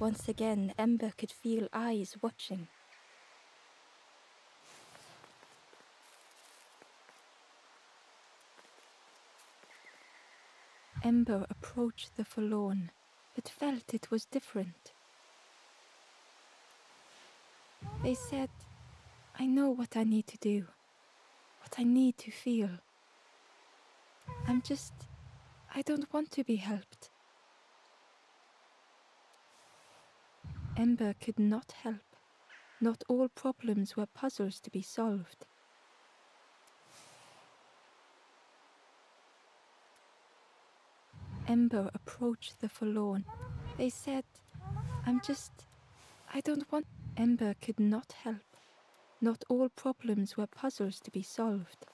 Once again, Ember could feel eyes watching. Ember approached the forlorn, but felt it was different. They said, I know what I need to do, what I need to feel. I don't want to be helped. Ember could not help. Not all problems were puzzles to be solved. Ember approached the forlorn. They said, I don't want... Ember could not help. Not all problems were puzzles to be solved.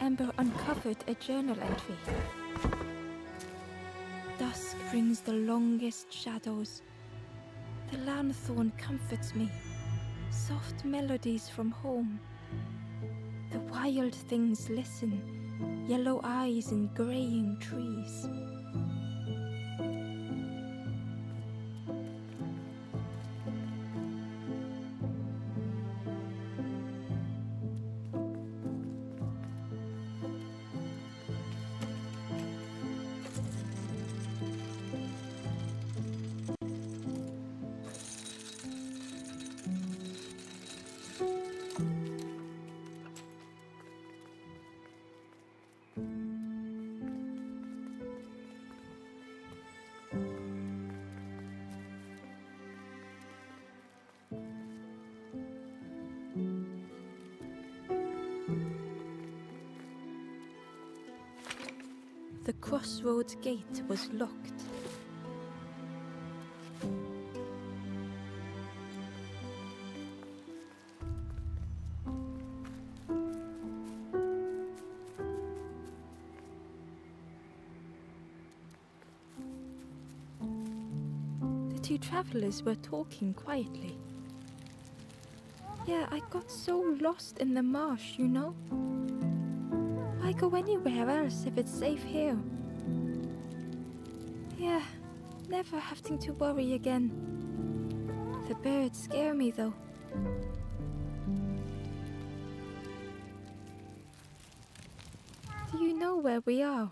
Ember uncovered a journal entry. Dusk brings the longest shadows. The lanthorn comforts me. Soft melodies from home. The wild things listen. Yellow eyes in graying trees. The crossroads gate was locked. The two travelers were talking quietly. Yeah, I got so lost in the marsh, you know? Why go anywhere else if it's safe here? Yeah, never having to worry again. The birds scare me though. Do you know where we are?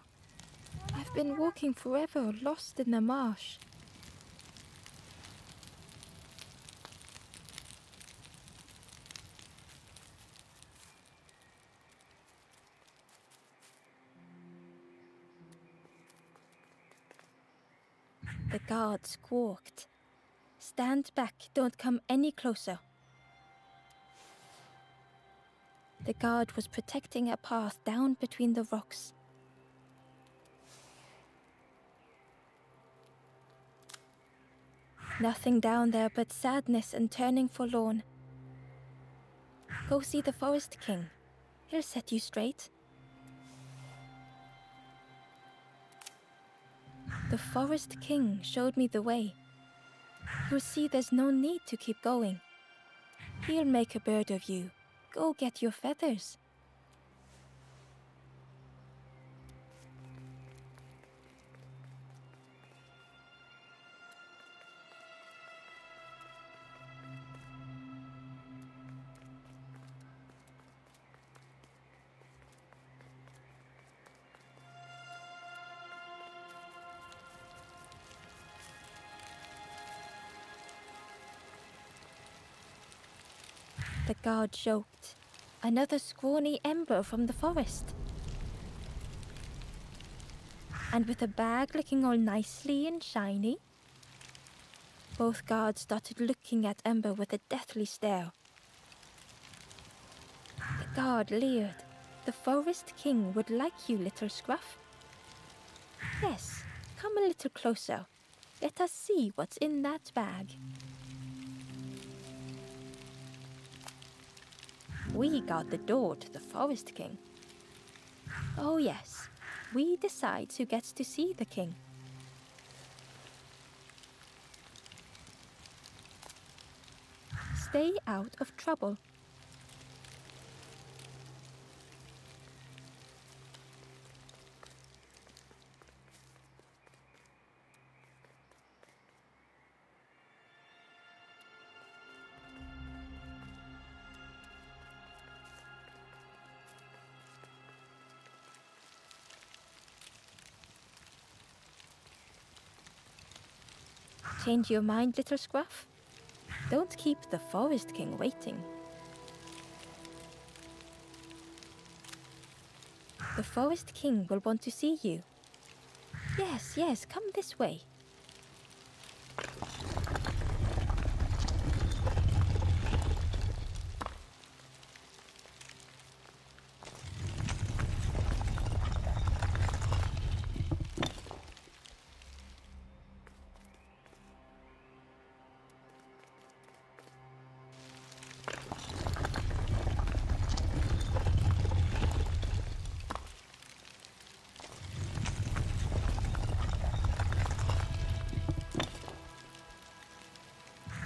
I've been walking forever, lost in the marsh. The guard squawked. Stand back, don't come any closer. The guard was protecting a path down between the rocks. Nothing down there but sadness and turning forlorn. Go see the Forest King. He'll set you straight. The Forest King showed me the way. You'll see there's no need to keep going. He'll make a bird of you. Go get your feathers. The guard joked. Another scrawny Ember from the forest. And with a bag looking all nicely and shiny. Both guards started looking at Ember with a deathly stare. The guard leered. The Forest King would like you, little Scruff. Yes, come a little closer. Let us see what's in that bag. We guard the door to the Forest King. Oh yes, we decide who gets to see the king. Stay out of trouble. Change your mind, little Scruff? Don't keep the Forest King waiting. The Forest King will want to see you. Yes, yes, come this way.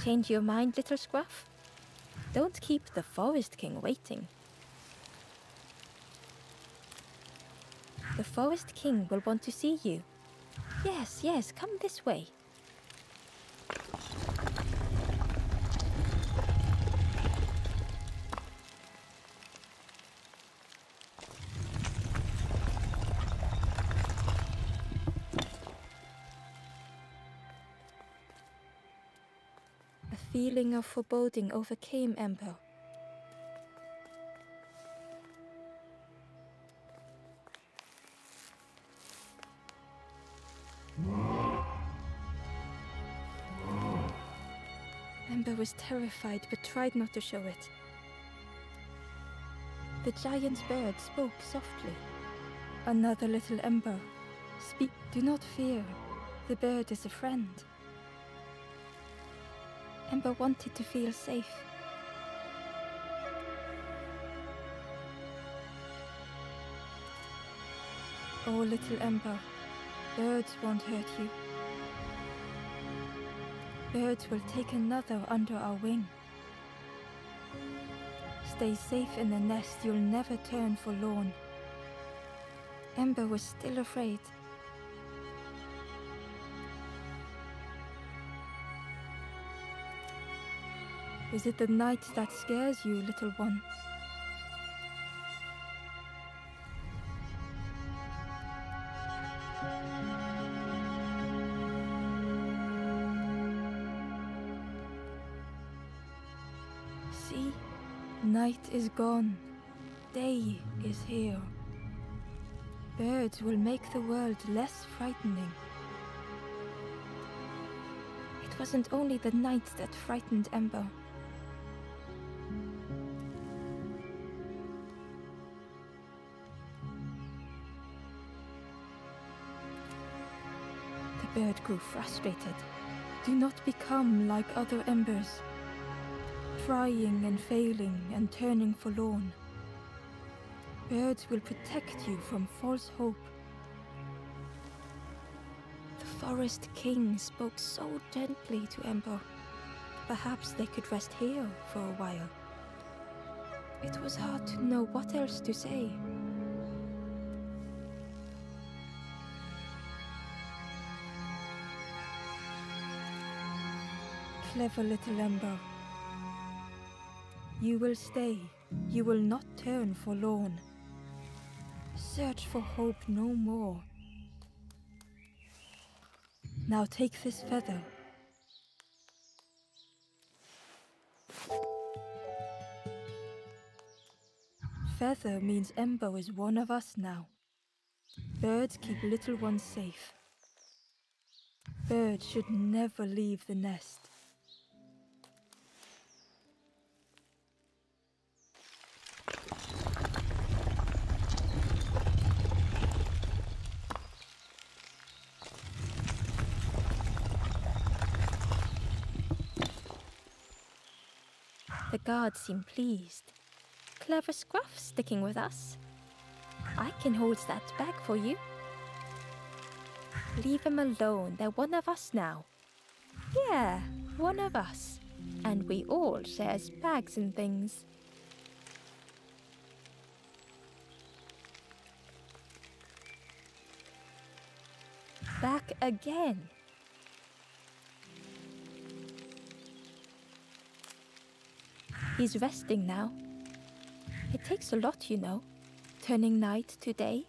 Change your mind, little Scruff? Don't keep the Forest King waiting. The Forest King will want to see you. Yes, yes, come this way. A feeling of foreboding overcame Ember. Ember was terrified but tried not to show it. The giant bird spoke softly. Another little Ember. Speak. Do not fear. The bird is a friend. Ember wanted to feel safe. Oh, little Ember, birds won't hurt you. Birds will take another under our wing. Stay safe in the nest, you'll never turn forlorn. Ember was still afraid. Is it the night that scares you, little one? See, night is gone. Day is here. Birds will make the world less frightening. It wasn't only the night that frightened Ember. The bird grew frustrated. Do not become like other embers, trying and failing and turning forlorn. Birds will protect you from false hope. The Forest King spoke so gently to Ember. Perhaps they could rest here for a while. It was hard to know what else to say. Clever little Ember. You will stay. You will not turn forlorn. Search for hope no more. Now take this feather. Feather means Ember is one of us now. Birds keep little ones safe. Birds should never leave the nest. The guards seem pleased. Clever Scruff sticking with us. I can hold that bag for you. Leave him alone, they're one of us now. Yeah, one of us. And we all shares bags and things. Back again. He's resting now. It takes a lot, you know, turning night to day.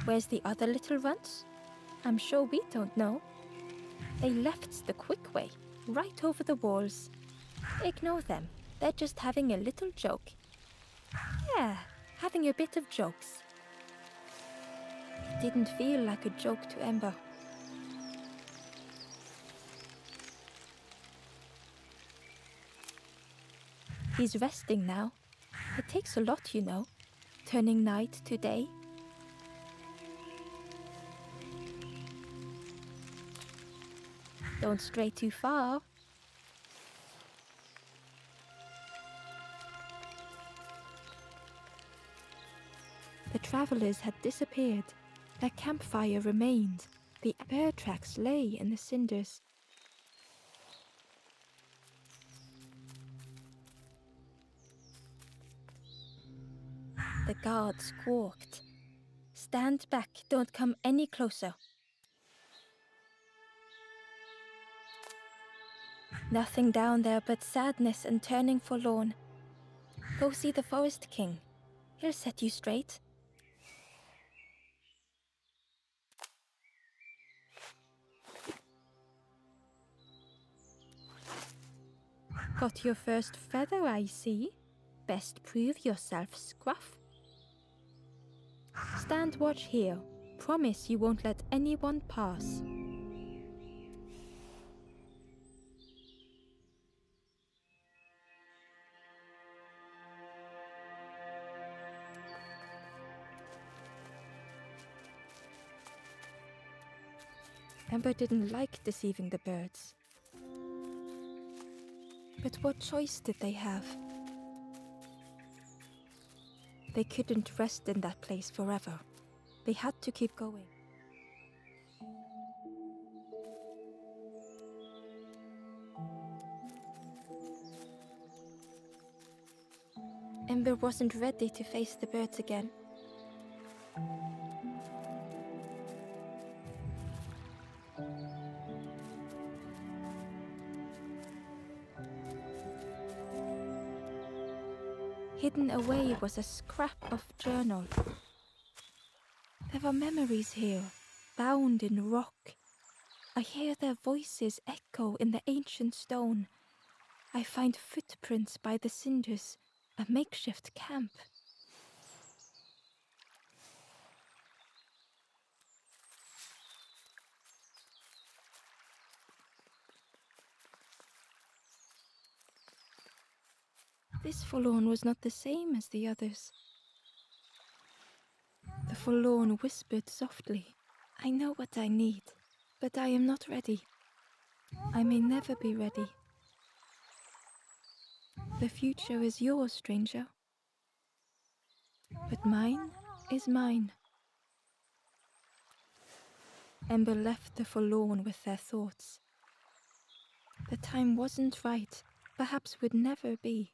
Where's the other little runts? I'm sure we don't know. They left the quick way, right over the walls. Ignore them, they're just having a little joke. Yeah, having a bit of jokes. It didn't feel like a joke to Ember. He's resting now. It takes a lot, you know, turning night to day. Don't stray too far. The travelers had disappeared. Their campfire remained. The bear tracks lay in the cinders. The guard squawked. Stand back, don't come any closer. Nothing down there but sadness and turning forlorn. Go see the Forest King. He'll set you straight. Got your first feather, I see. Best prove yourself, Scruff. Stand watch here. Promise you won't let anyone pass. Ember didn't like deceiving the birds. But what choice did they have? They couldn't rest in that place forever. They had to keep going. Ember wasn't ready to face the birds again. Hidden away was a scrap of journal. There were memories here, bound in rock. I hear their voices echo in the ancient stone. I find footprints by the cinders, a makeshift camp. This forlorn was not the same as the others. The forlorn whispered softly, I know what I need, but I am not ready. I may never be ready. The future is yours, stranger. But mine is mine. Ember left the forlorn with their thoughts. The time wasn't right, perhaps would never be.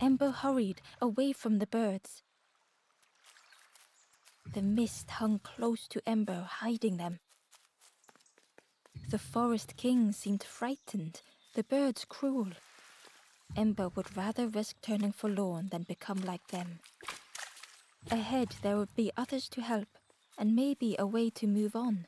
Ember hurried away from the birds. The mist hung close to Ember, hiding them. The Forest King seemed frightened, the birds cruel. Ember would rather risk turning forlorn than become like them. Ahead there would be others to help, and maybe a way to move on.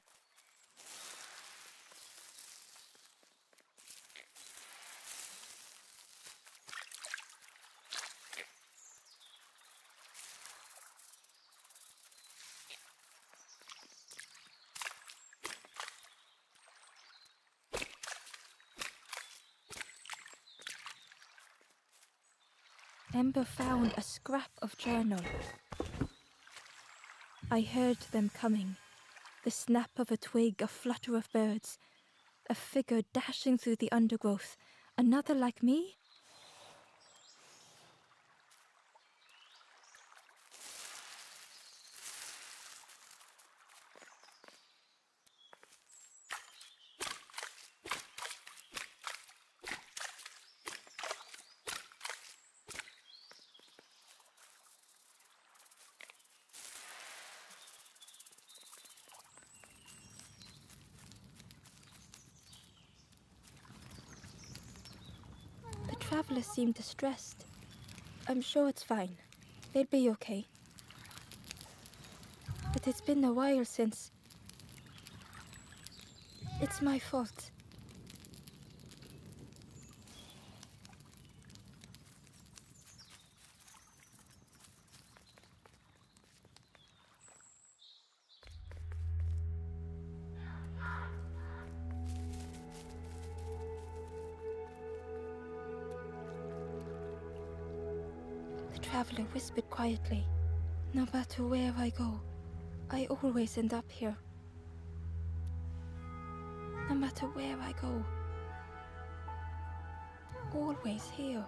Ember found a scrap of journal. I heard them coming. The snap of a twig, a flutter of birds. A figure dashing through the undergrowth. Another like me? The traveler seemed distressed. I'm sure it's fine. They'll be okay. But it's been a while since... It's my fault. The traveler whispered quietly. No matter where I go, I always end up here. No matter where I go, always here.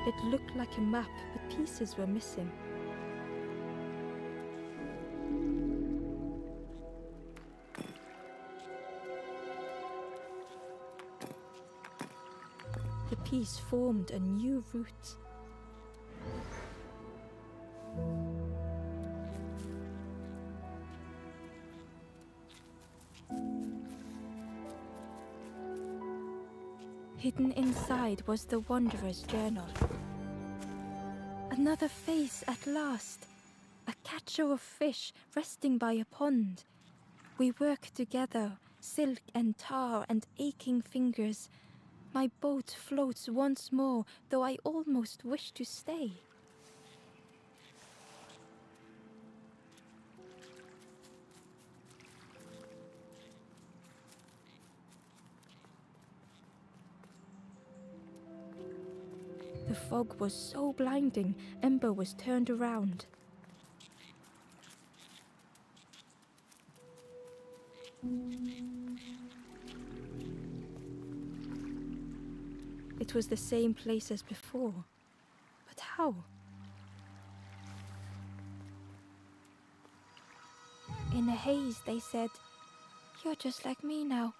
It looked like a map, but pieces were missing. The piece formed a new route. Hidden inside was the Wanderer's journal. Another face at last. A catcher of fish resting by a pond. We work together, silk and tar and aching fingers. My boat floats once more, though I almost wish to stay. The fog was so blinding, Ember was turned around. It was the same place as before. But how? In a haze, they said, "You're just like me now."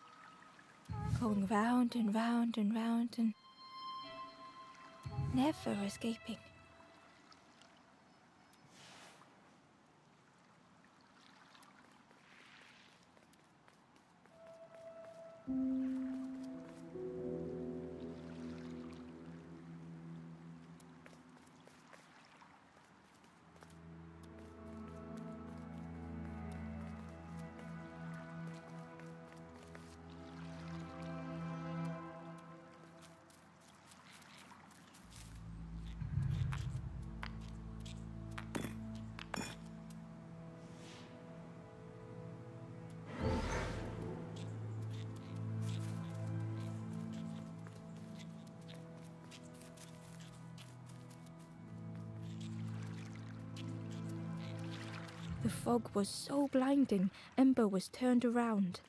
Going round and round and round and never escaping. The fog was so blinding, Ember was turned around.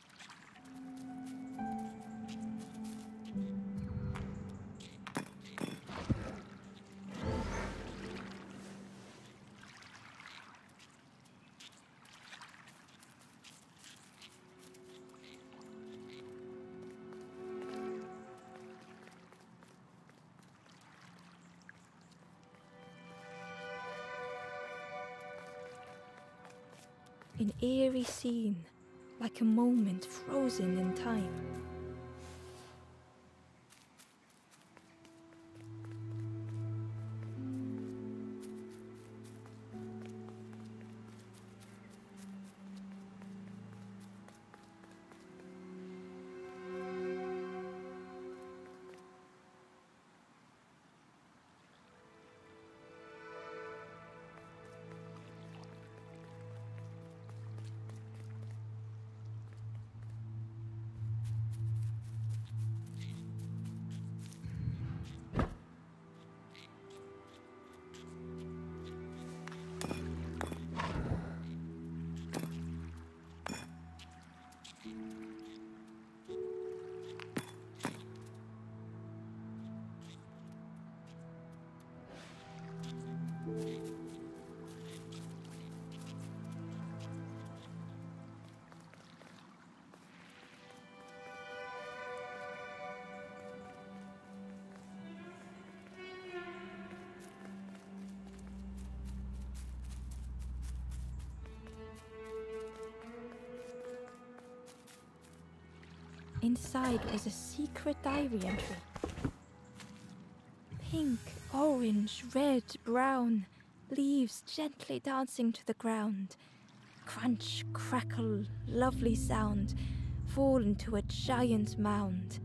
An eerie scene, like a moment frozen in time. Inside was a secret diary entry. Pink, orange, red, brown, leaves gently dancing to the ground. Crunch, crackle, lovely sound, fall into a giant mound.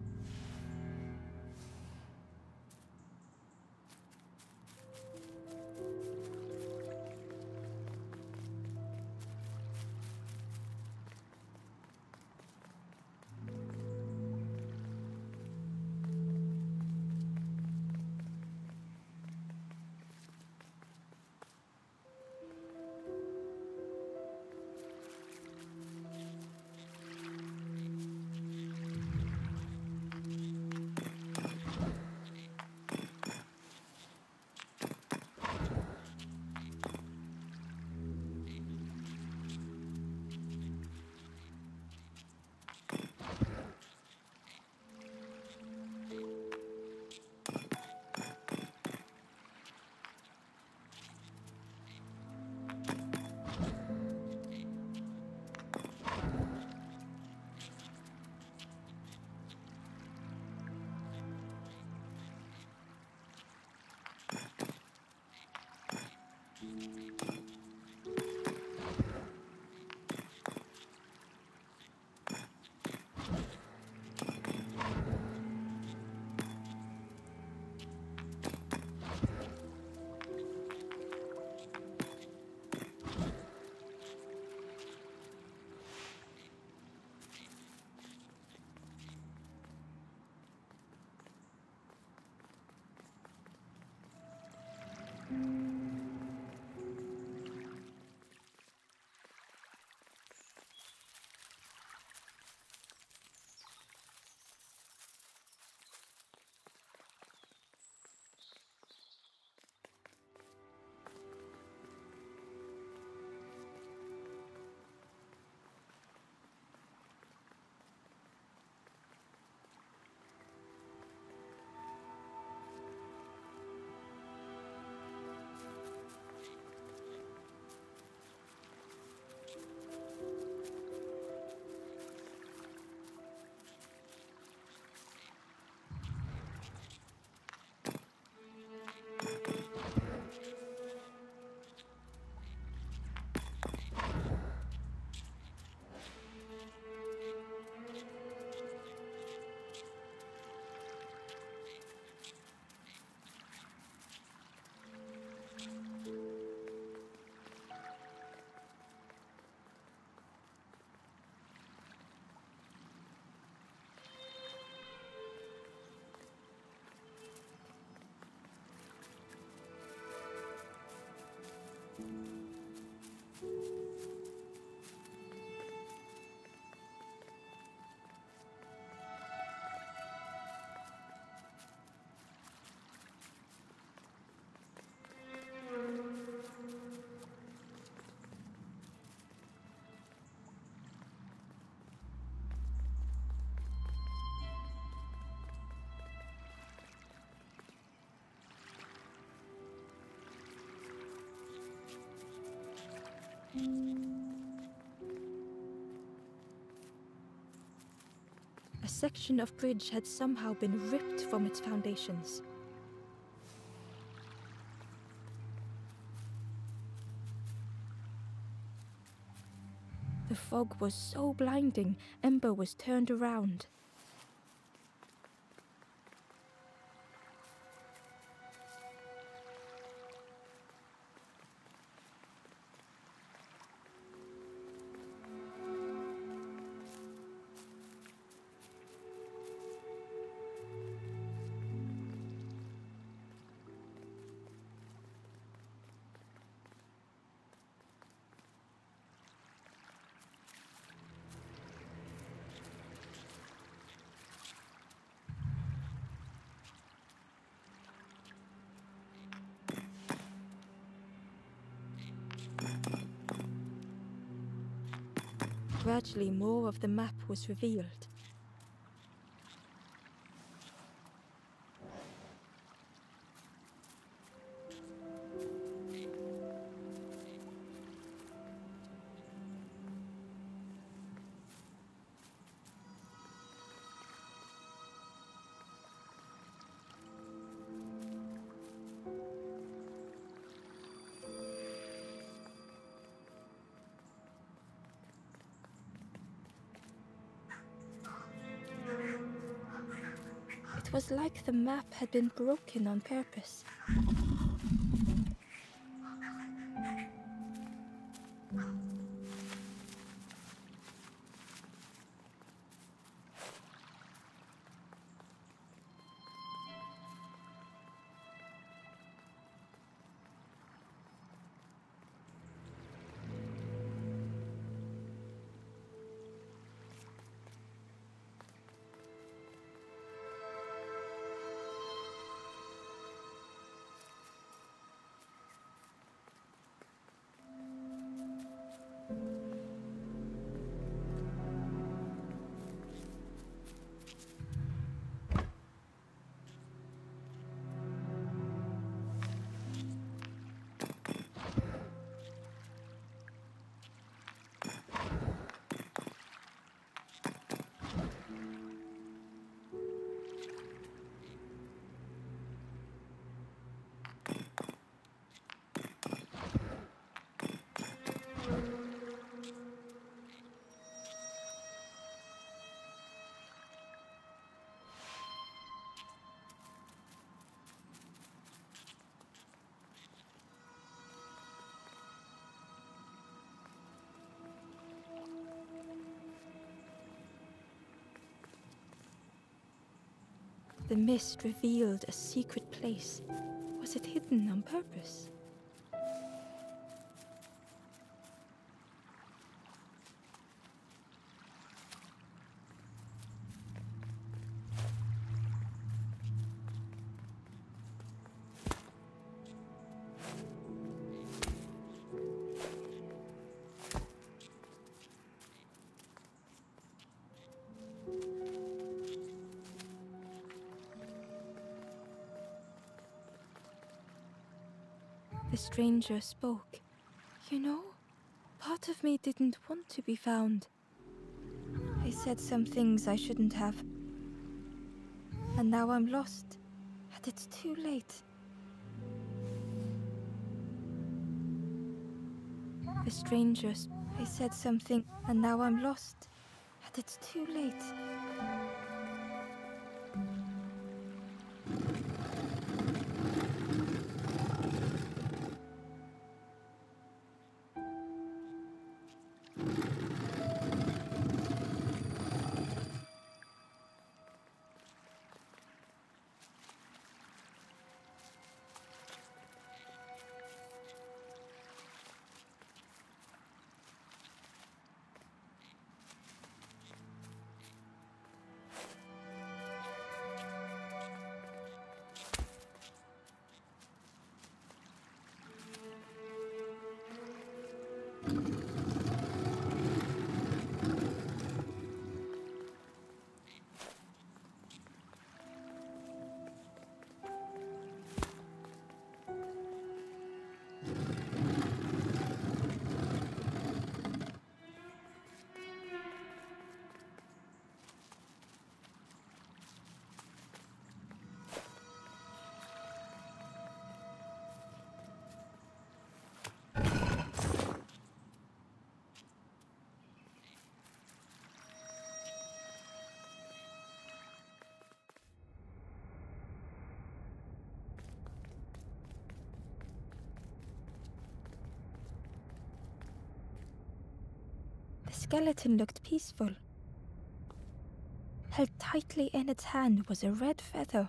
A section of bridge had somehow been ripped from its foundations. The fog was so blinding, Ember was turned around. Gradually, more of the map was revealed. It was like the map had been broken on purpose. The mist revealed a secret place. Was it hidden on purpose? The stranger spoke. You know, part of me didn't want to be found. I said some things I shouldn't have. And now I'm lost, and it's too late. The stranger, I said something, and now I'm lost, and it's too late. The skeleton looked peaceful. Held tightly in its hand was a red feather.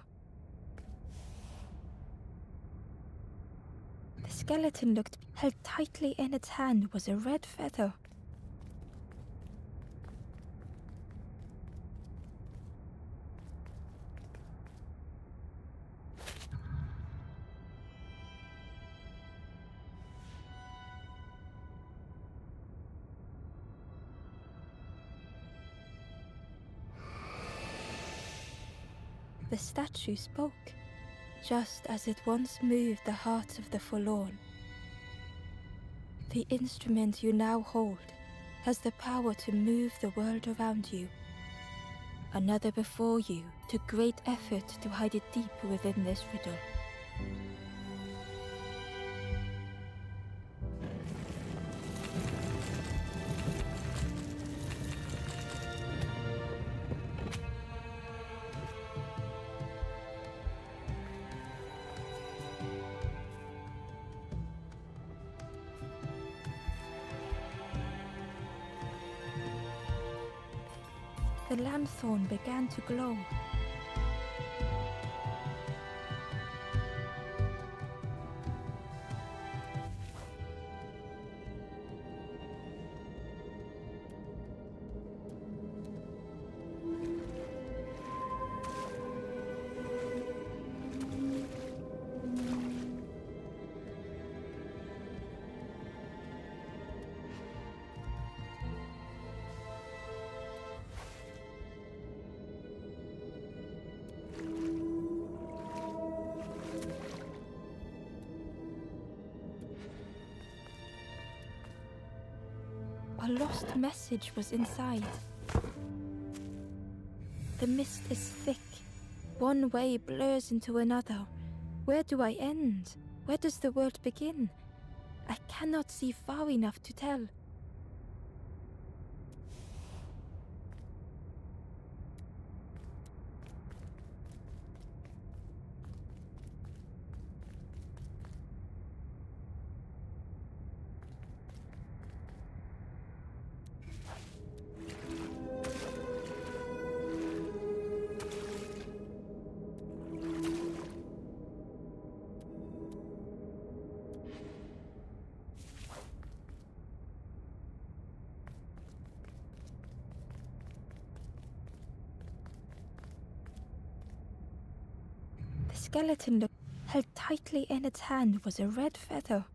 The skeleton held tightly in its hand was a red feather. The statue spoke, just as it once moved the hearts of the forlorn. The instrument you now hold has the power to move the world around you. Another before you took great effort to hide it deep within this riddle. The lanthorn began to glow. A lost message was inside. The mist is thick. One way blurs into another. Where do I end? Where does the world begin? I cannot see far enough to tell. The skeleton held tightly in its hand was a red feather.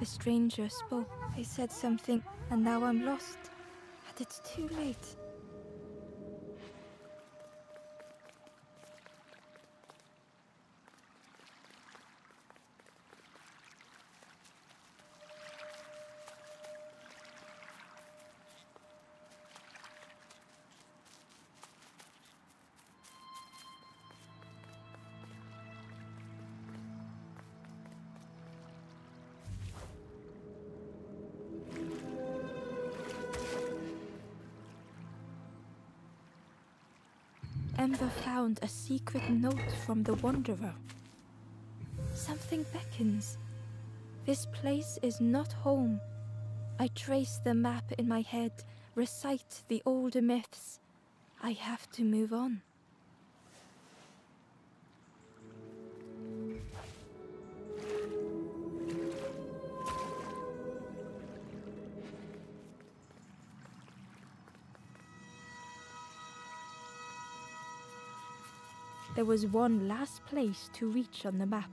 The stranger spoke. They said something, and now I'm lost. And it's too late. Ember found a secret note from the Wanderer. Something beckons. This place is not home. I trace the map in my head, recite the older myths. I have to move on. There was one last place to reach on the map.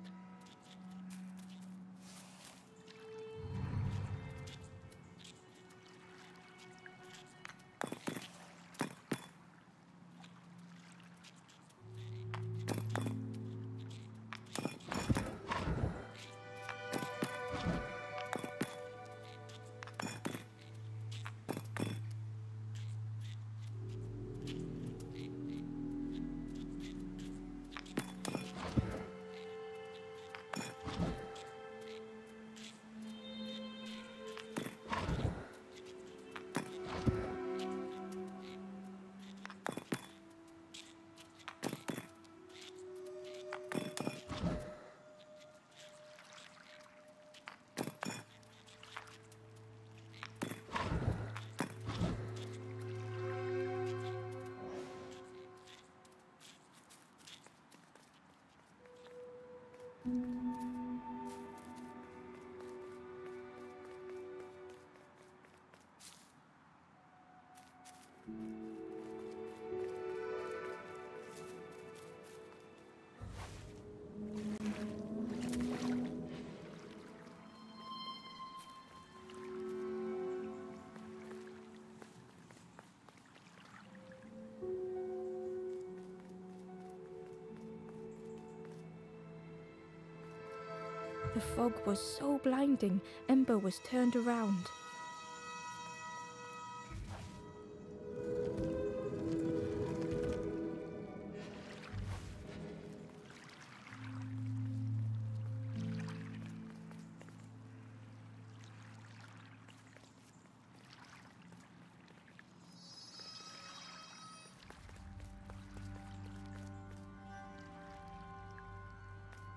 The fog was so blinding, Ember was turned around.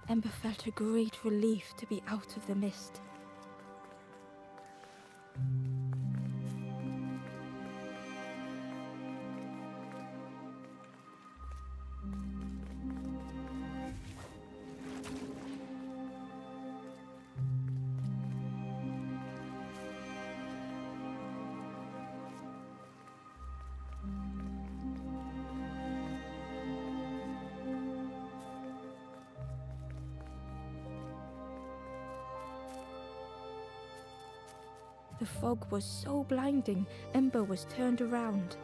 Ember felt a great relief to be out of the mist. The fog was so blinding, Ember was turned around.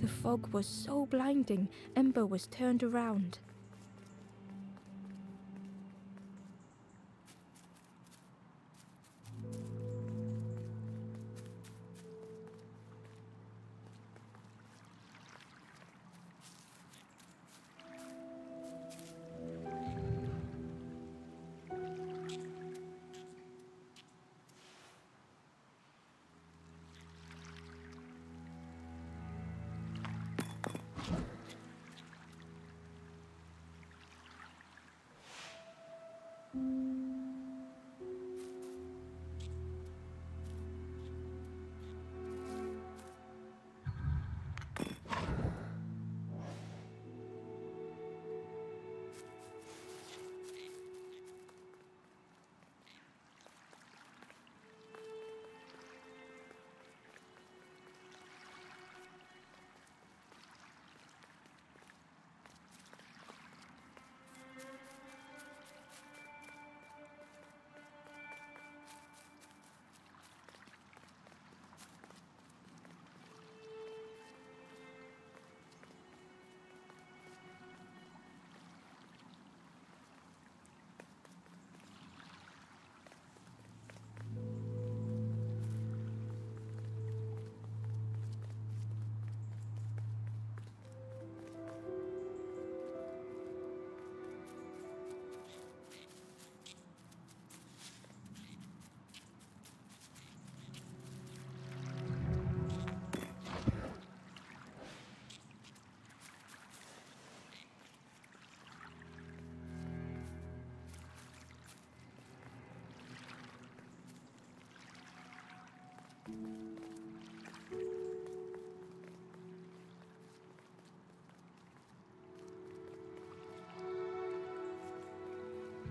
The fog was so blinding, Ember was turned around.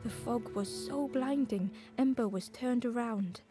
The fog was so blinding, Ember was turned around.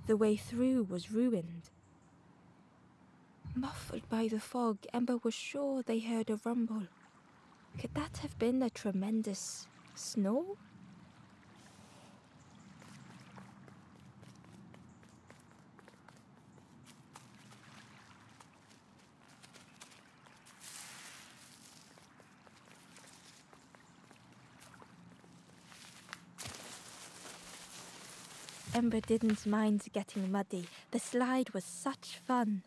The way through was ruined. Muffled by the fog, Ember was sure they heard a rumble. Could that have been a tremendous snore? Ember didn't mind getting muddy. The slide was such fun.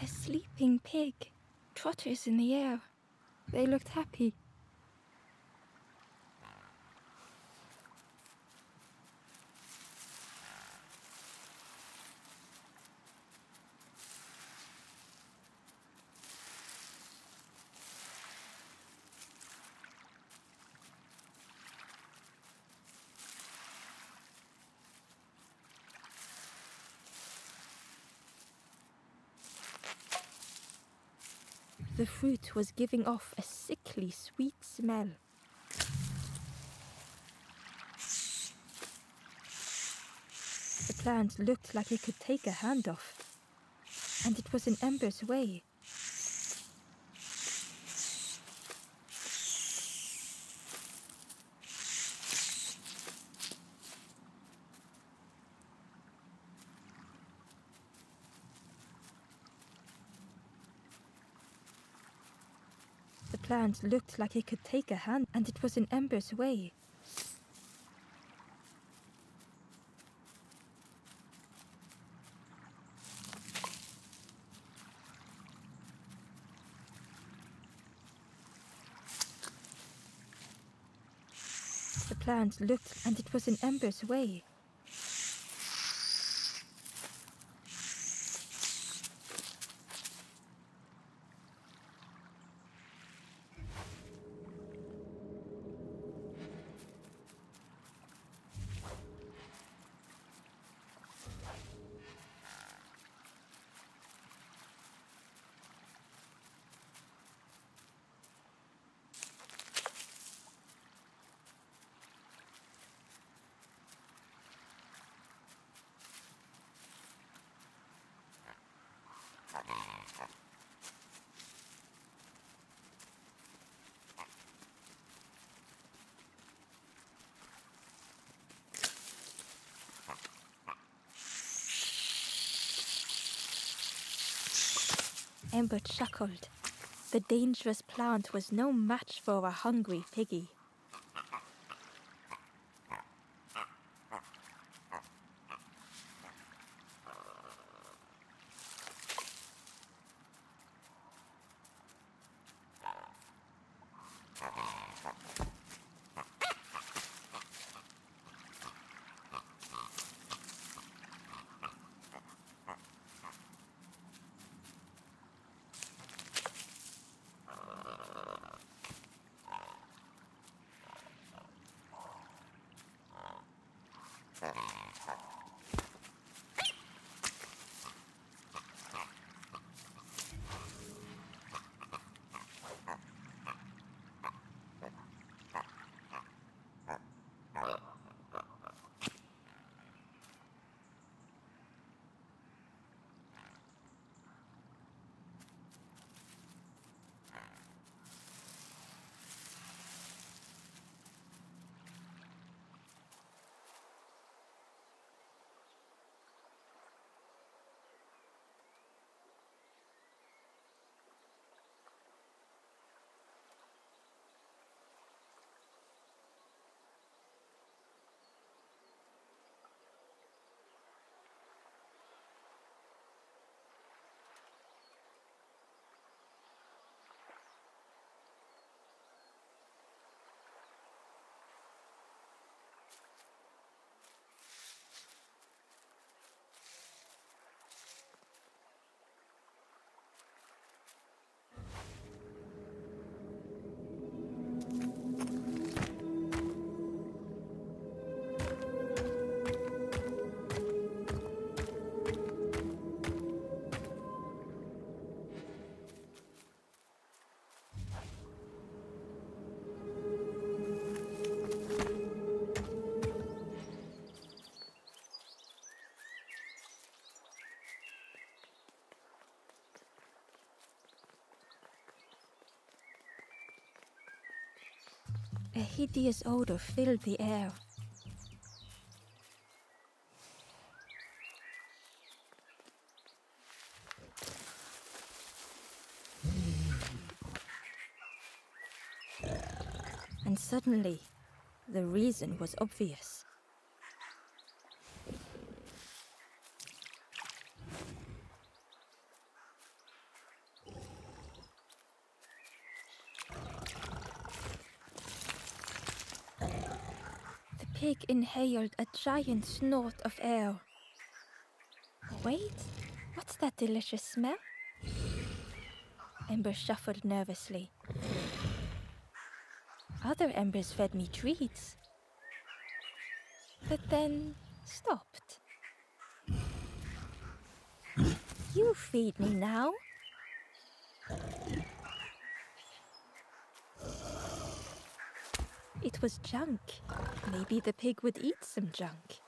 A sleeping pig, trotters in the air. They looked happy. The fruit was giving off a sickly sweet smell. The plant looked like it could take a hand off, and it was in Ember's way. The plant looked like it could take a hand, and it was in Ember's way. The plant looked, and it was in Ember's way. Ember chuckled. The dangerous plant was no match for a hungry piggy. A hideous odor filled the air. And suddenly, the reason was obvious. The pig inhaled a giant snort of air. Wait, what's that delicious smell? Ember shuffled nervously. Other embers fed me treats, but then stopped. You feed me now. It was junk. Maybe the pig would eat some junk.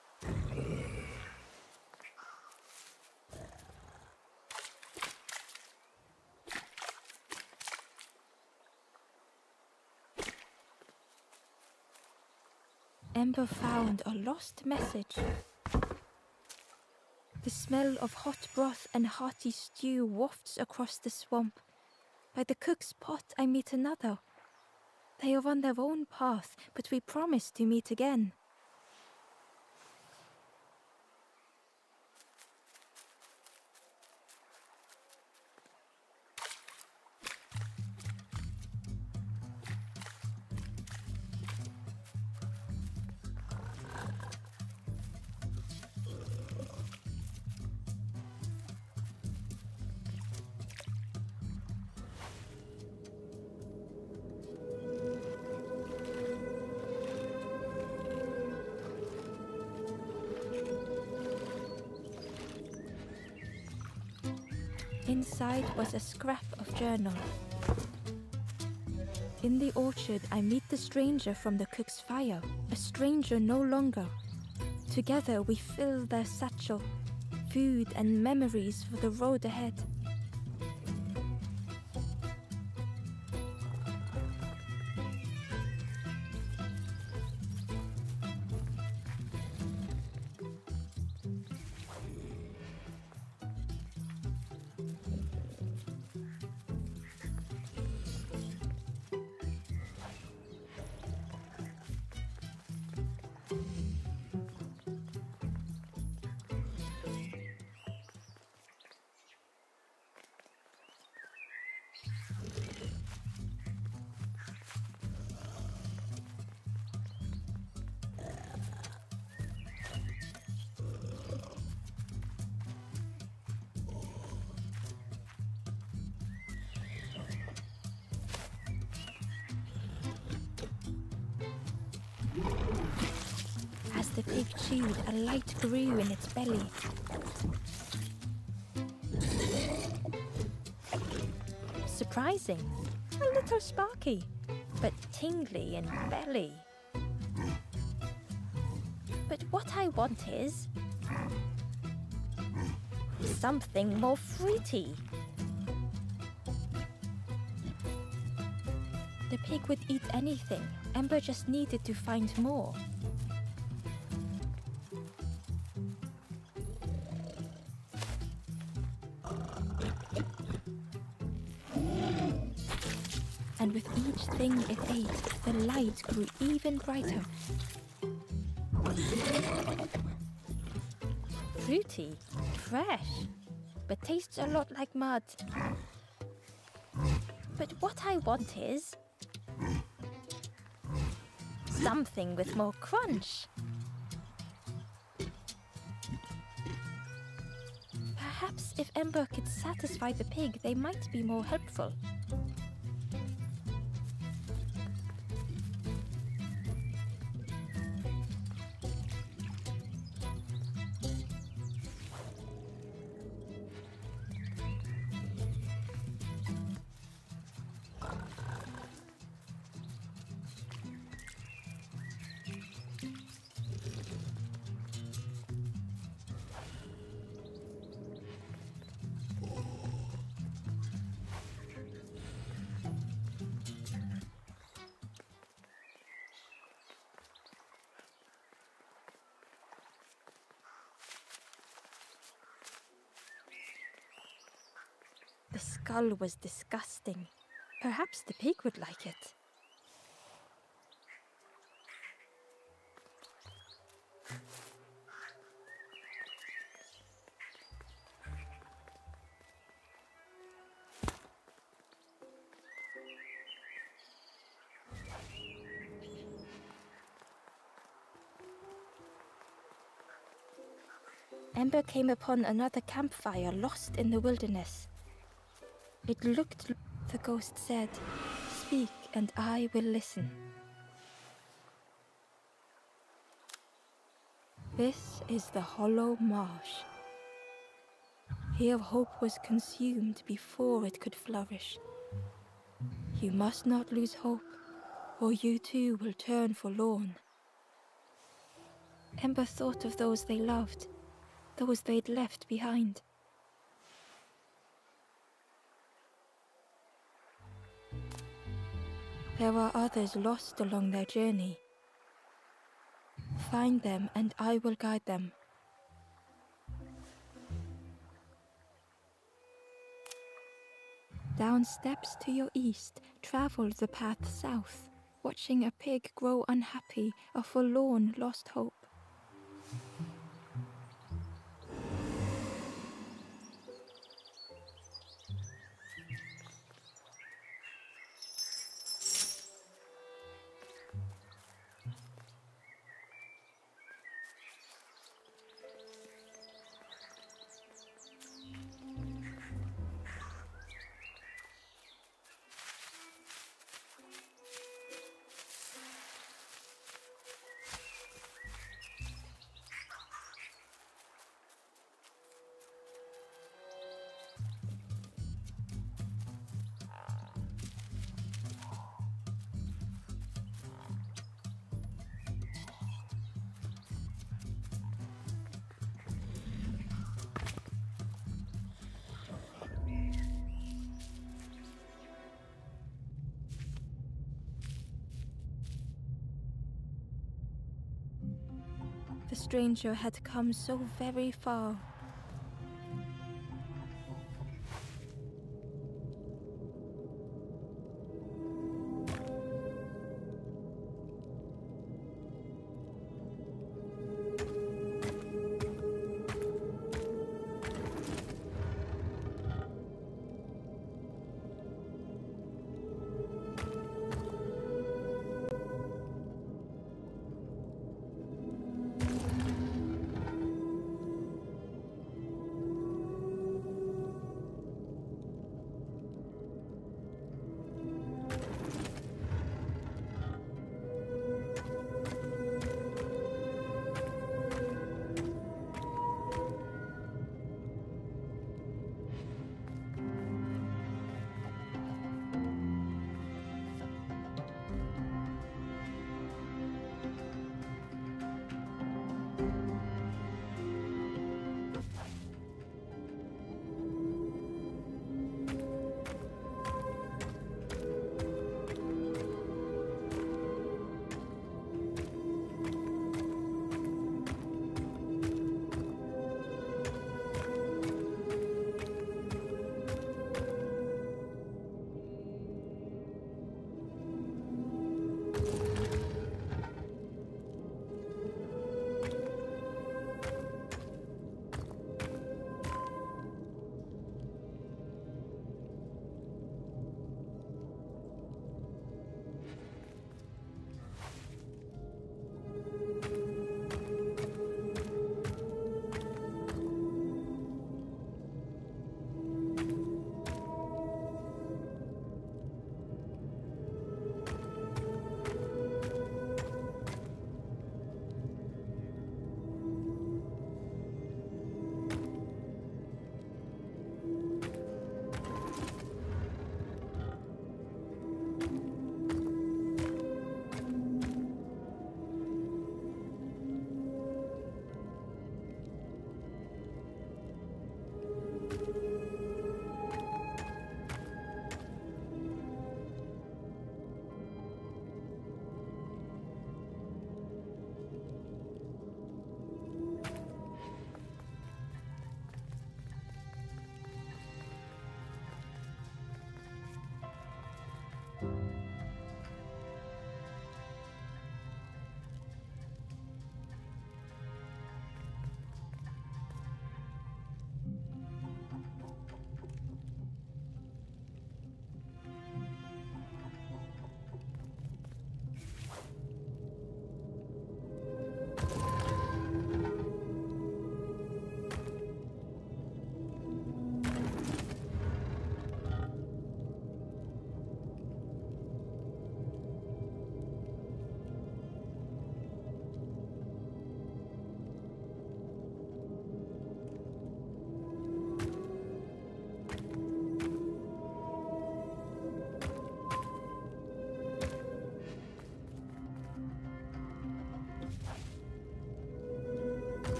Ember found a lost message. The smell of hot broth and hearty stew wafts across the swamp. By the cook's pot I meet another. They are on their own path, but we promise to meet again. Inside was a scrap of journal. In the orchard, I meet the stranger from the cook's fire, a stranger no longer. Together we fill their satchel, food and memories for the road ahead. As the pig chewed, a light grew in its belly. Surprising, a little sparky, but tingly in belly. But what I want is something more fruity. The pig would eat anything. Ember just needed to find more. And with each thing it ate, the light grew even brighter. Fruity, fresh, but tastes a lot like mud. But what I want is something with more crunch. Perhaps if Ember could satisfy the pig, they might be more helpful. skull was disgusting. Perhaps the pig would like it. Ember came upon another campfire lost in the wilderness. It looked, the ghost said, "Speak and I will listen." This is the hollow marsh. Here hope was consumed before it could flourish. You must not lose hope, or you too will turn forlorn. Ember thought of those they loved, those they'd left behind. There are others lost along their journey. Find them and I will guide them. Down steps to your east, travel the path south, watching a pig grow unhappy, a forlorn lost hope. The stranger had come so very far.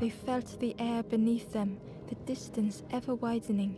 They felt the air beneath them, the distance ever widening.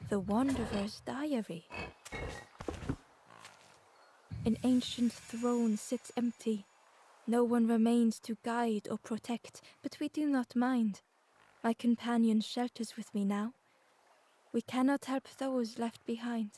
The Wanderer's Diary. An ancient throne sits empty. No one remains to guide or protect, but we do not mind. My companion shelters with me now. We cannot help those left behind.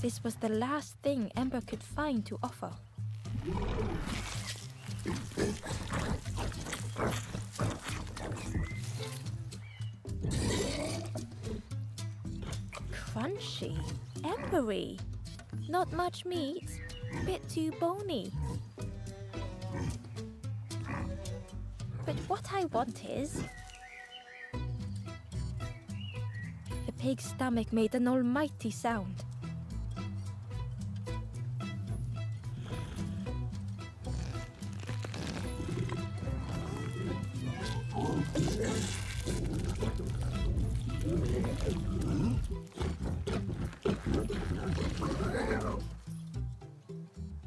This was the last thing Ember could find to offer. Crunchy, embery, not much meat, bit too bony. But what I want is... The pig's stomach made an almighty sound.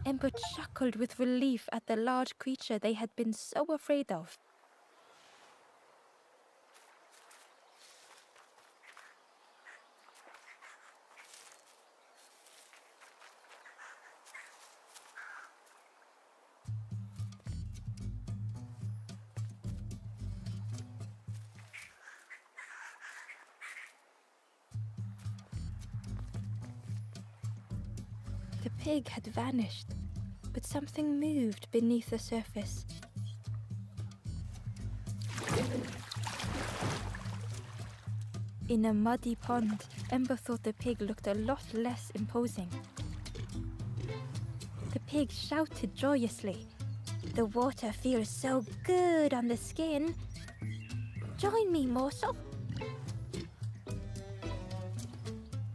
Ember chuckled with relief at the large creature they had been so afraid of. The pig had vanished, but something moved beneath the surface. In a muddy pond, Ember thought the pig looked a lot less imposing. The pig shouted joyously. "The water feels so good on the skin. Join me, morsel."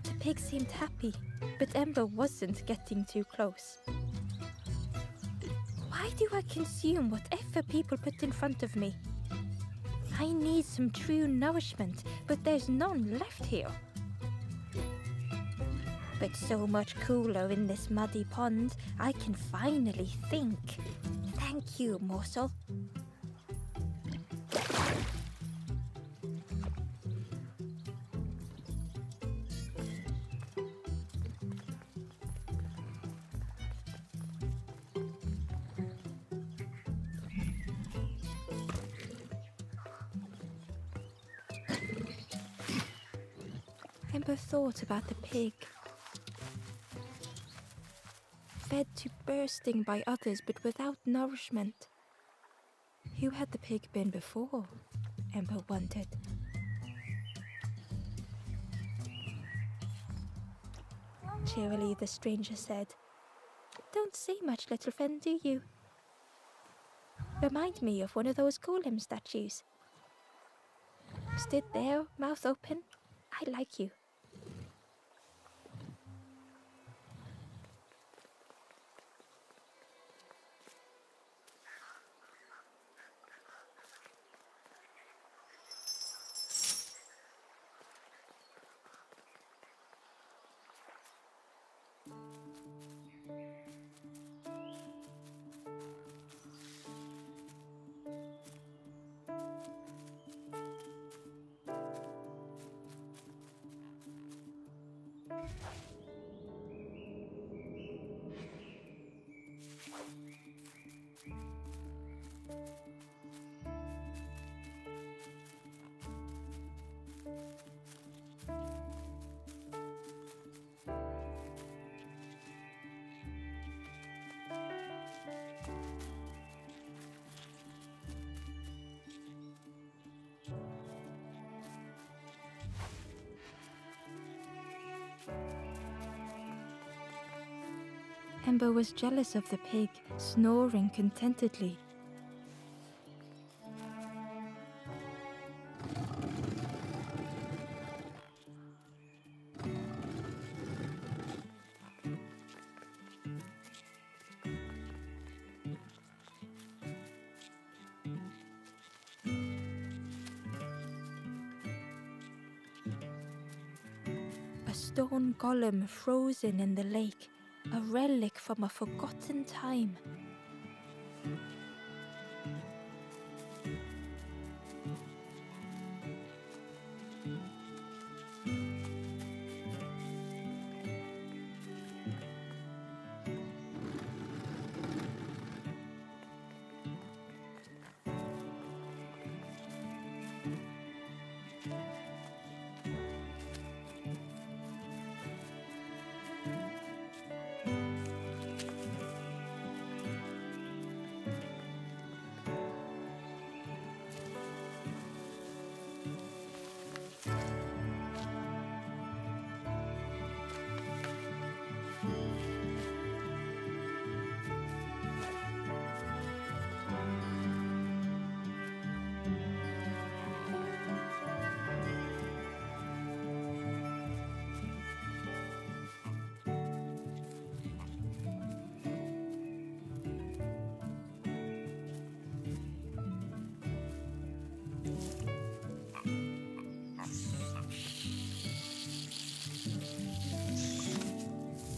The pig seemed happy, but Ember wasn't getting too close. Why do I consume whatever people put in front of me? I need some true nourishment, but there's none left here. But so much cooler in this muddy pond, I can finally think. Thank you, morsel. Ember thought about the pig. Fed to bursting by others, but without nourishment. Who had the pig been before? Ember wondered. Cheerily, the stranger said, "Don't say much, little friend, do you? Remind me of one of those golem statues. Stood there, mouth open. I like you." Ember was jealous of the pig, snoring contentedly. A stone golem frozen in the lake, a relic from a forgotten time.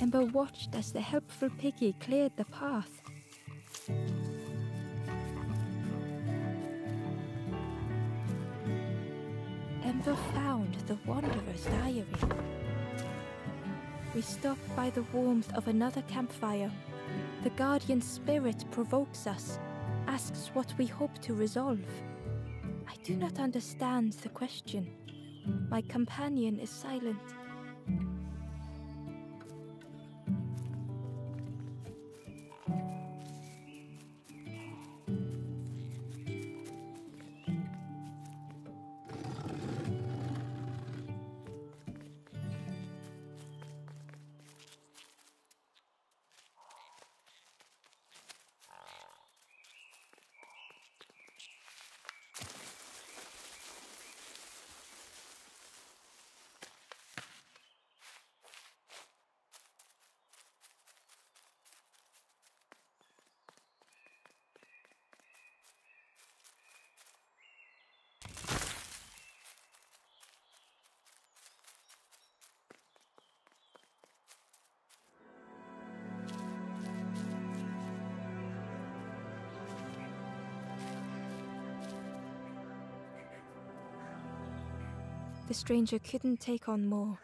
Ember watched as the helpful piggy cleared the path. Ember found the Wanderer's diary. We stop by the warmth of another campfire. The guardian spirit provokes us, asks what we hope to resolve. I do not understand the question. My companion is silent. The stranger couldn't take on more.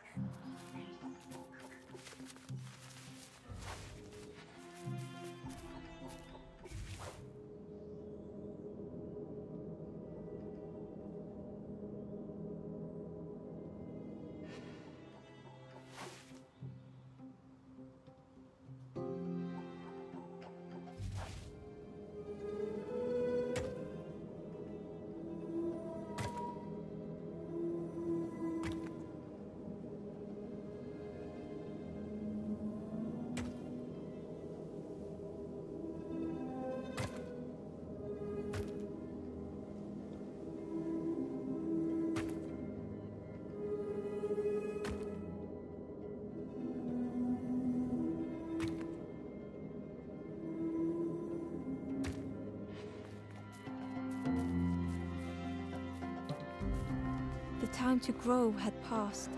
The time to grow had passed.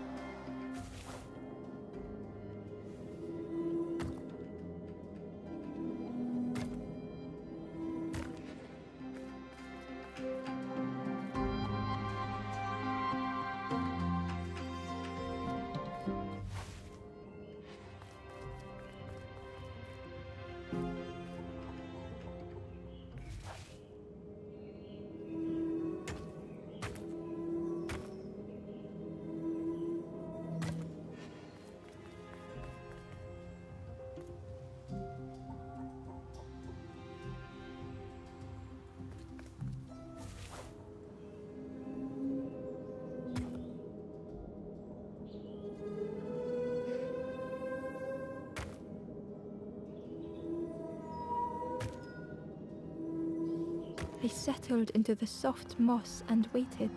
They settled into the soft moss and waited.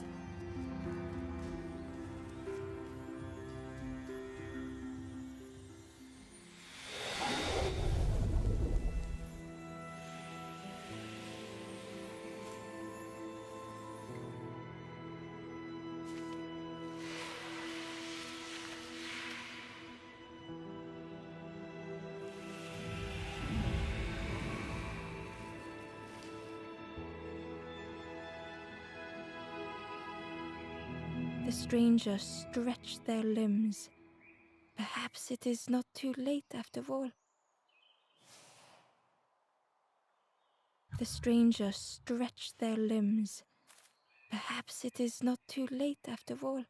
The strangers stretched their limbs. Perhaps it is not too late after all. The strangers stretched their limbs. Perhaps it is not too late after all.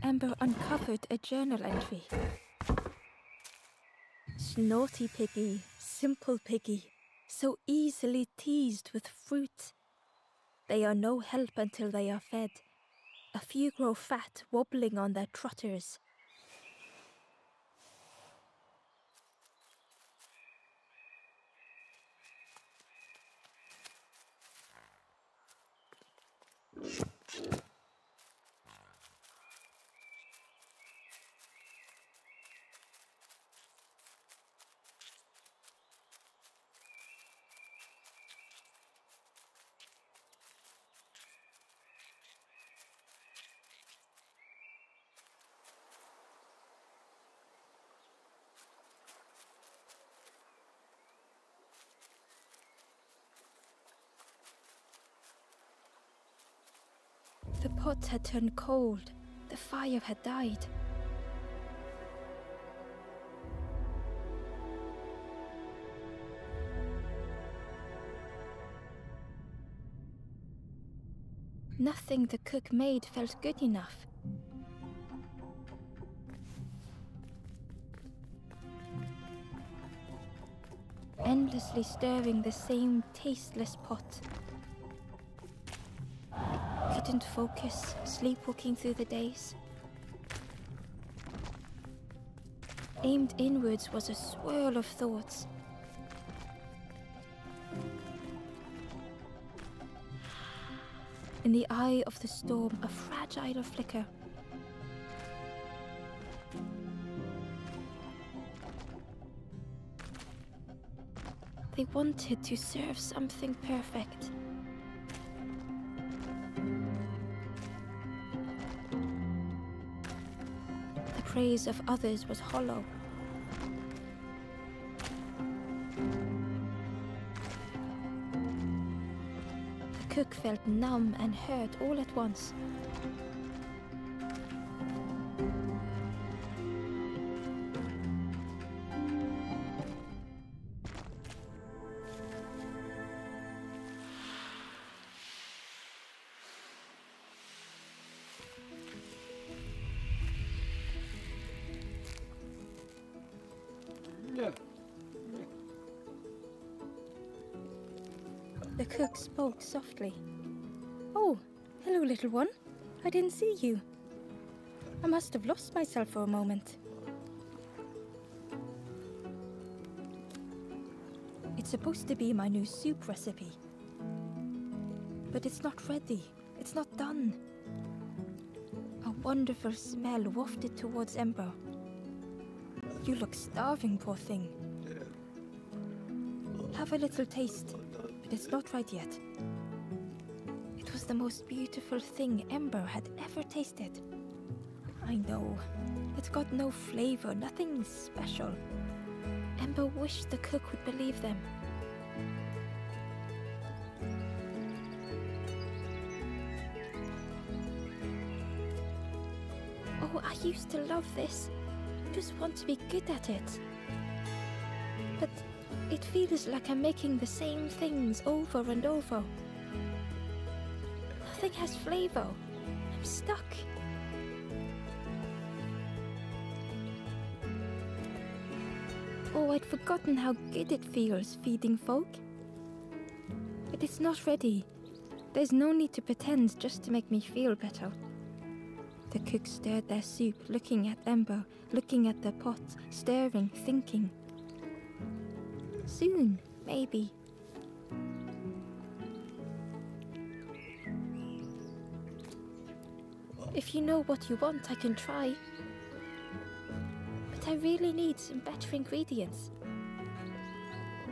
Amber uncovered a journal entry. Snaughty piggy, simple piggy, so easily teased with fruit. They are no help until they are fed. A few grow fat, wobbling on their trotters. The pot had turned cold. The fire had died. Nothing the cook made felt good enough. Endlessly stirring the same tasteless pot. Couldn't focus, sleepwalking through the days. Aimed inwards was a swirl of thoughts. In the eye of the storm, a fragile flicker. They wanted to serve something perfect. The praise of others was hollow. The cook felt numb and hurt all at once. The cook spoke softly. "Oh, hello, little one. I didn't see you. I must have lost myself for a moment." It's supposed to be my new soup recipe. But it's not ready. It's not done. A wonderful smell wafted towards Ember. You look starving, poor thing. Have a little taste, but it's not right yet. It was the most beautiful thing Ember had ever tasted. I know. It's got no flavor, nothing special. Ember wished the cook would believe them. Oh, I used to love this. Just want to be good at it. But it feels like I'm making the same things over and over. Nothing has flavor. I'm stuck. Oh, I'd forgotten how good it feels feeding folk. But it's not ready. There's no need to pretend just to make me feel better. The cook stirred their soup, looking at Ember, looking at the pot, stirring, thinking. Soon, maybe. If you know what you want, I can try. But I really need some better ingredients.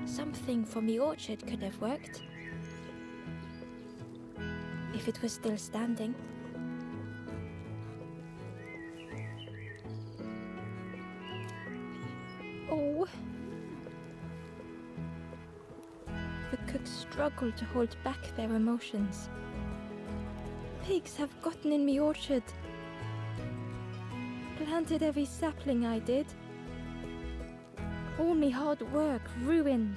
Something from the orchard could have worked. If it was still standing. Oh. The cook struggled to hold back their emotions. Pigs have gotten in me orchard. Planted every sapling I did. All me hard work ruined.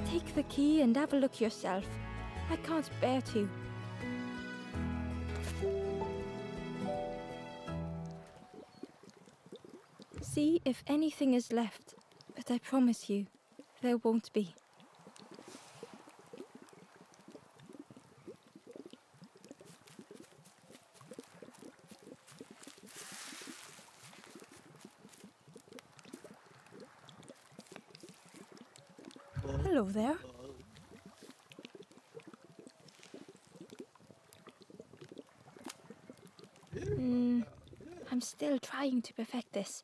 Take the key and have a look yourself. I can't bear to. See if anything is left, but I promise you, there won't be. Hello there. I'm still trying to perfect this.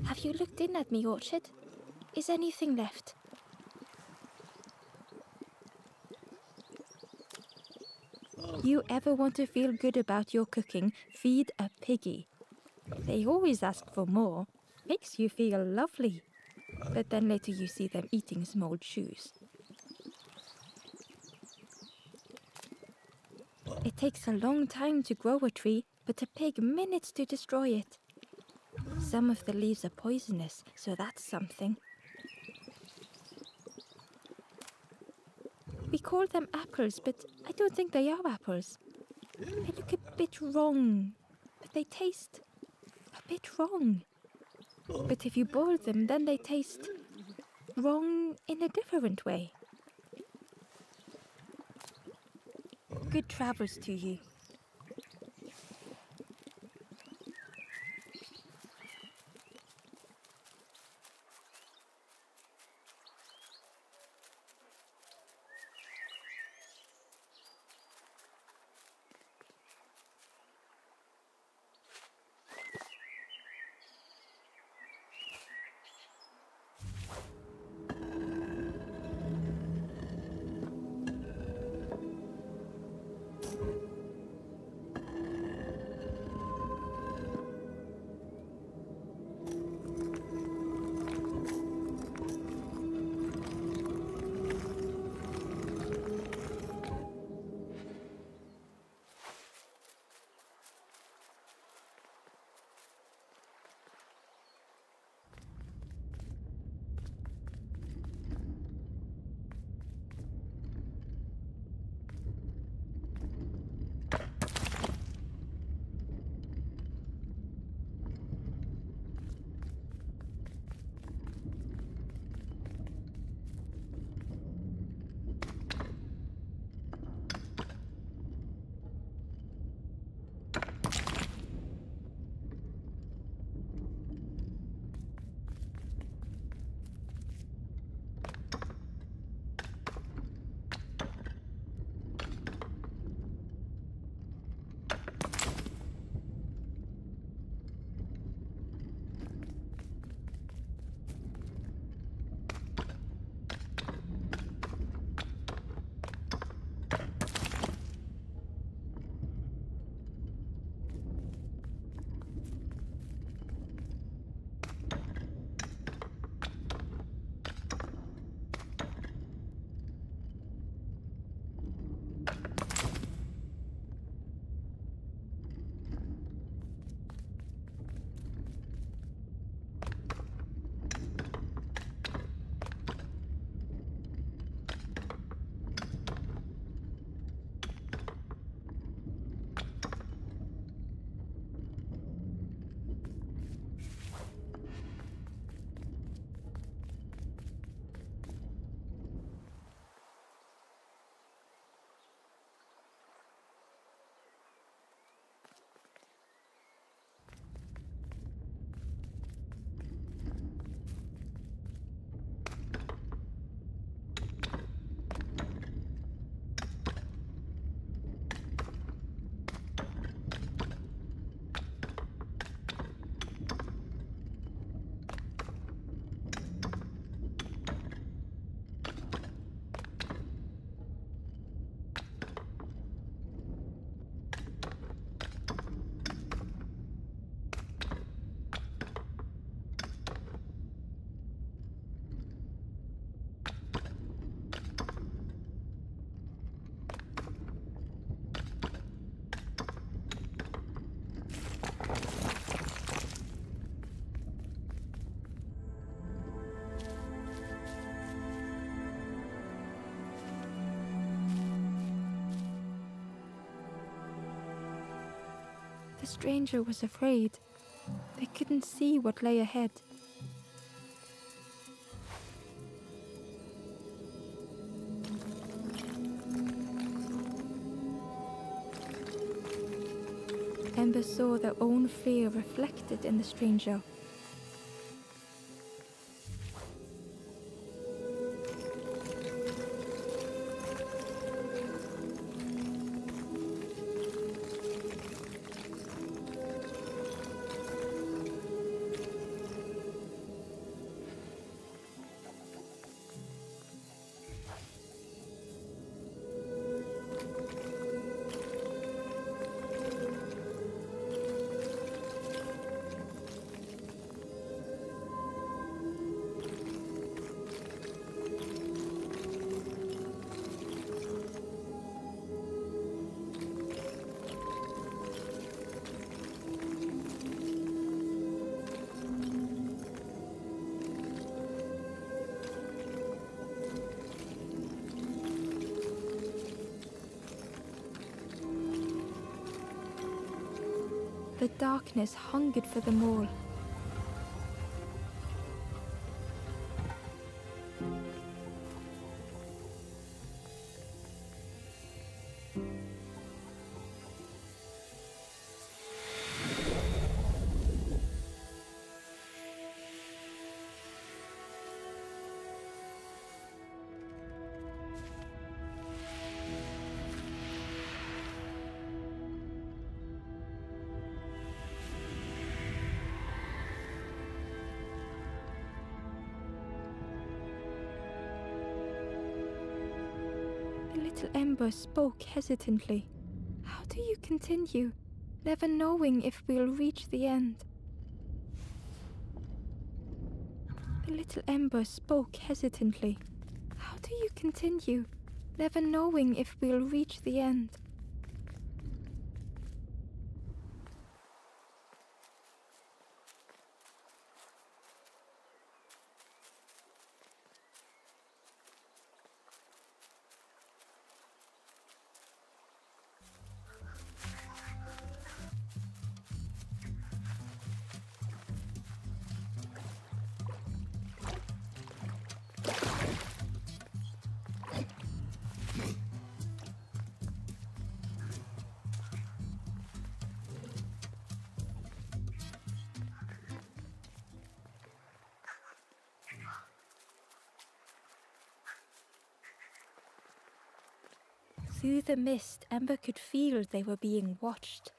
Have you looked in at me orchard? Is anything left? You ever want to feel good about your cooking, feed a piggy. They always ask for more. Makes you feel lovely. But then later you see them eating some old shoes. It takes a long time to grow a tree, but a pig minutes to destroy it. Some of the leaves are poisonous, so that's something. We call them apples, but I don't think they are apples. They look a bit wrong, but they taste a bit wrong. But if you boil them, then they taste wrong in a different way. Good travels to you. The stranger was afraid. They couldn't see what lay ahead. Ember saw their own fear reflected in the stranger. The darkness hungered for them all. Little Ember spoke hesitantly. How do you continue, never knowing if we'll reach the end? The little Ember spoke hesitantly. How do you continue, never knowing if we'll reach the end? Through the mist, Ember could feel they were being watched.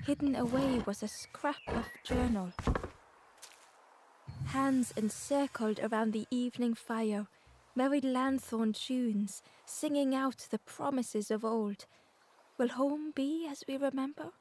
Hidden away was a scrap of journal. Hands encircled around the evening fire, merry lanthorn tunes, singing out the promises of old. Will home be as we remember?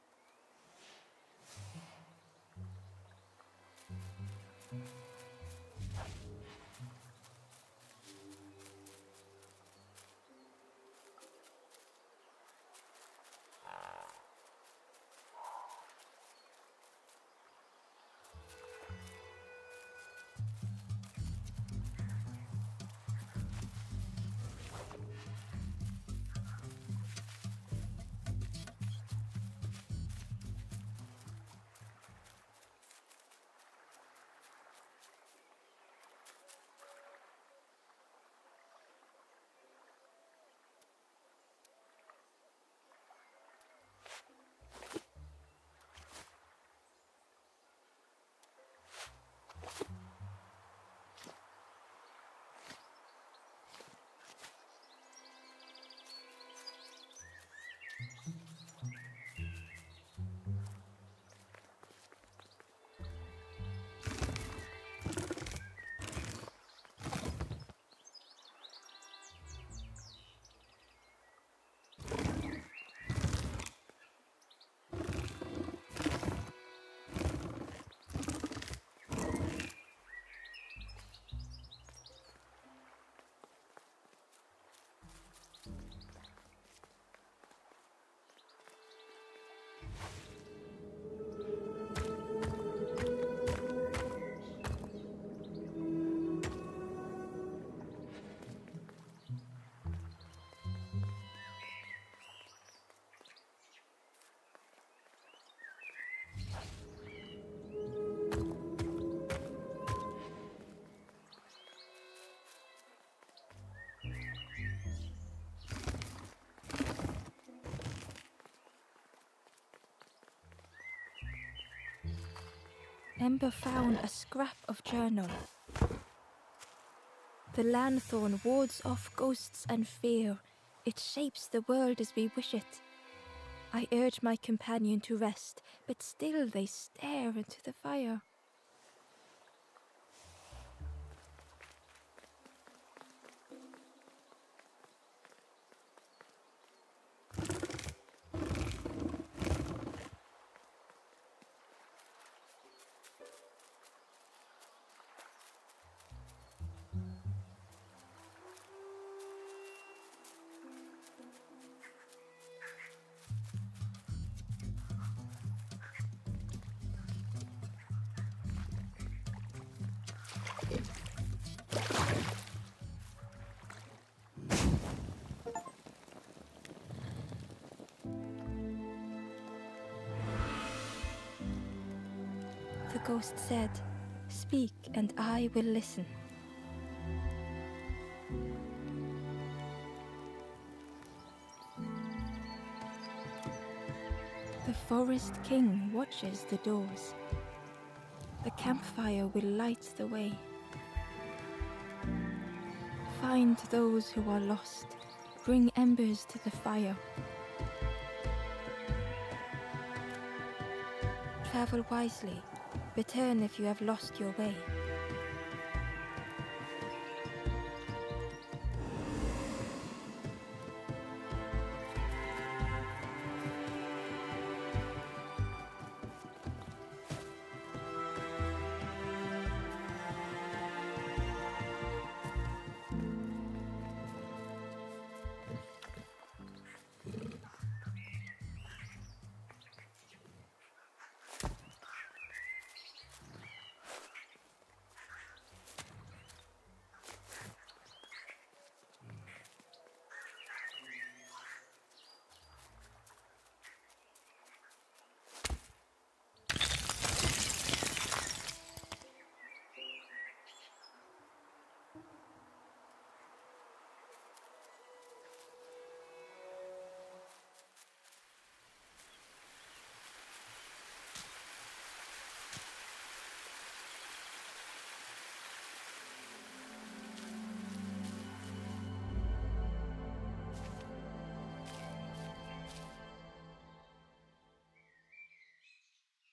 Ember found a scrap of journal. The lanthorn wards off ghosts and fear. It shapes the world as we wish it. I urge my companion to rest, but still they stare into the fire. The ghost said, "Speak and I will listen." The Forest King watches the doors. The campfire will light the way. Find those who are lost. Bring embers to the fire. Travel wisely. Return if you have lost your way.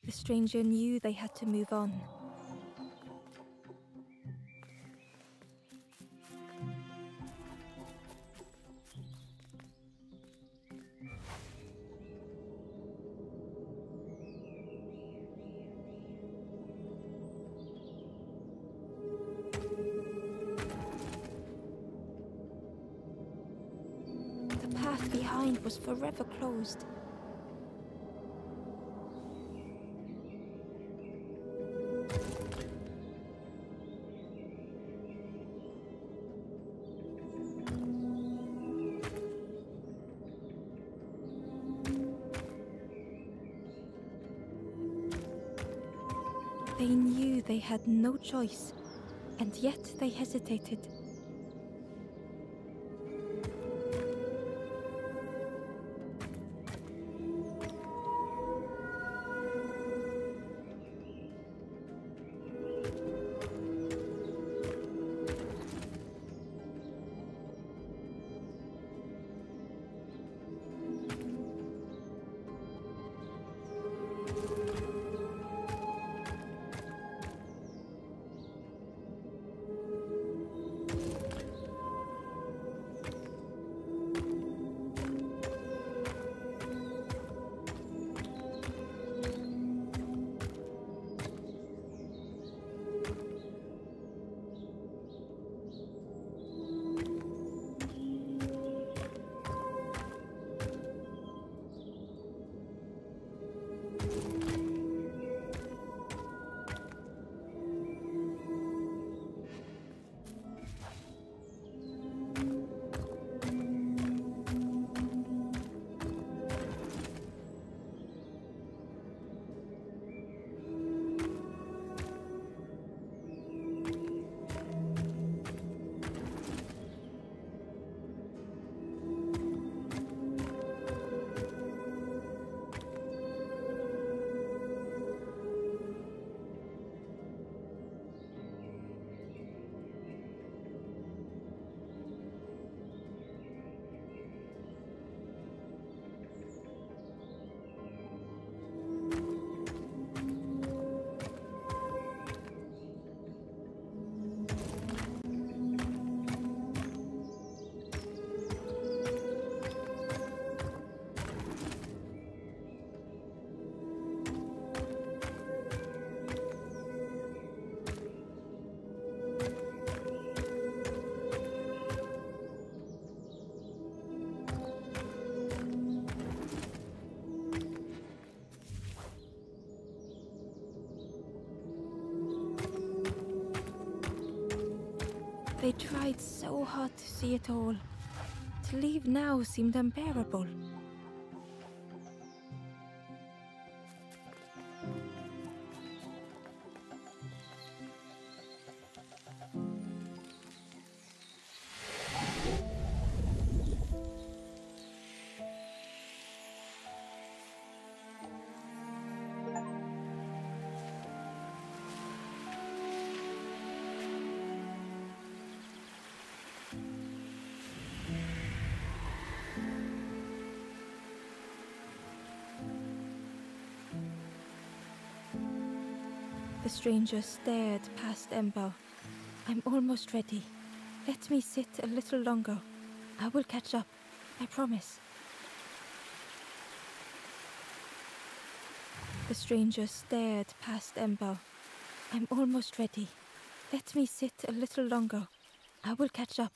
The stranger knew they had to move on. The path behind was forever closed. They knew they had no choice, and yet they hesitated. They tried so hard to see it all. To leave now seemed unbearable. The stranger stared past Ember. I'm almost ready. Let me sit a little longer. I will catch up. I promise. The stranger stared past Ember. I'm almost ready. Let me sit a little longer. I will catch up.